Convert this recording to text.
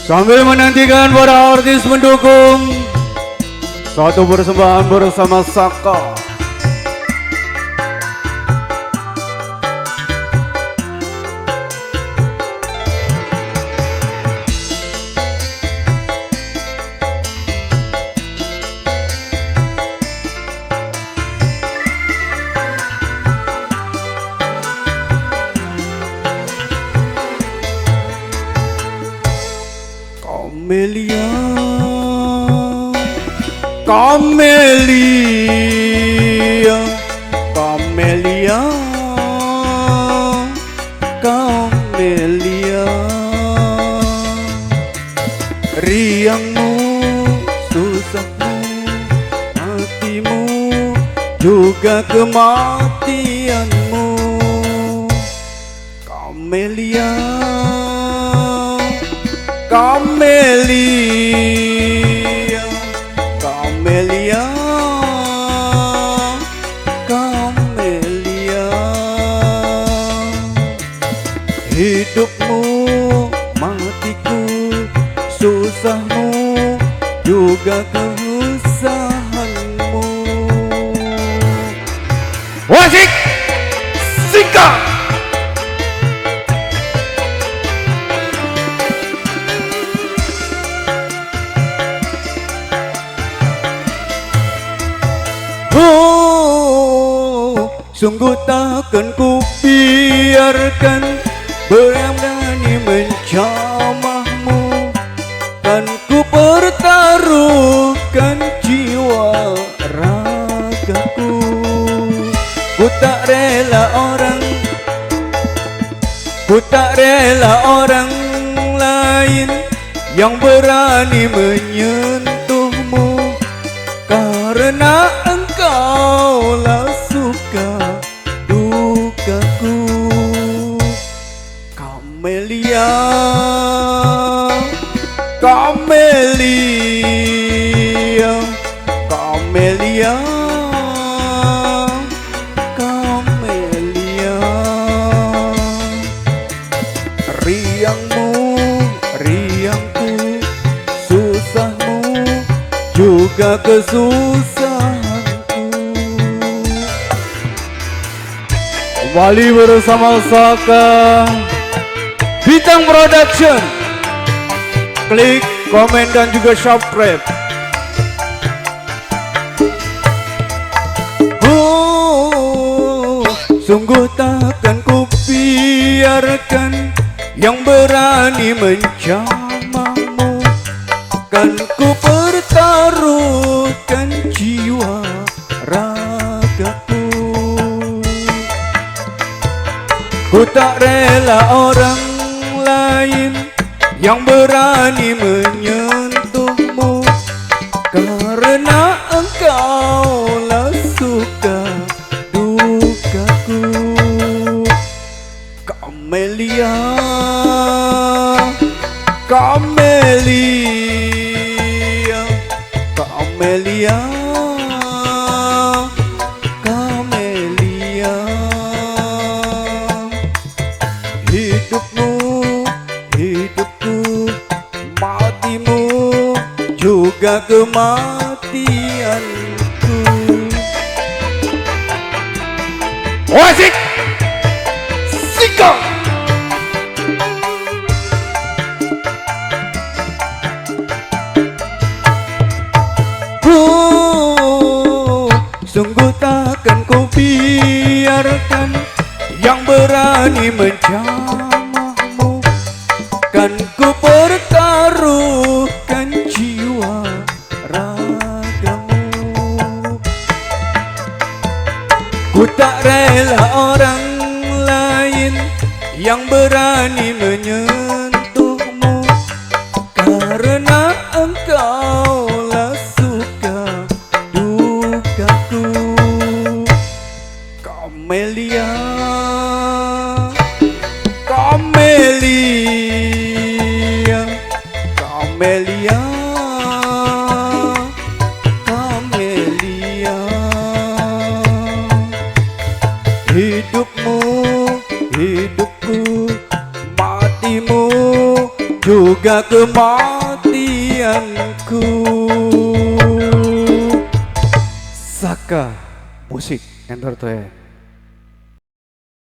Sambil menantikan para artis mendukung, satu persembahan bersama Saka. Camelia, Camelia, Camelia, Camelia. Riangmu, susahmu, hatimu, juga kematianmu. Camelia, Camelia, Camelia, Camelia. Hidupmu, matiku, susahmu, juga keusahanmu. Wasik, Sika. Sungguh takkan ku biarkan berani mencamahmu, kan ku pertaruhkan jiwa ragaku. Ku tak rela orang lain yang berani menyentuhmu, karena engkaulah suka dukaku. Camelia, Camelia, Camelia, Camelia. Riangmu, riangku, susahmu, juga kesusahanku. Kembali bersama Saka Bintang Production. Klik, komen, dan juga subscribe. Sungguh takkan ku biarkan yang berani mencamahmu, kan ku pertaruhkan jiwa ragaku. Ku tak rela orang lain yang berani menyentuhmu, karena engkaulah suka dukaku. Camelia, Camelia, Camelia, Camelia. Hidupmu, hidupku, matimu, juga kematianku. Wasik, Sika. Sungguh takkan ku biarkan yang berani mencamahmu, kan ku pertaruhkan jiwa ragamu. Ku tak rela orang lain yang berani menyentuhmu, karena engkaulah suka dukaku. Camelia, Camelia, Camelia, Camelia. Hidupmu, hidupku, matimu, juga kematianku. Saka Musik Entertainment.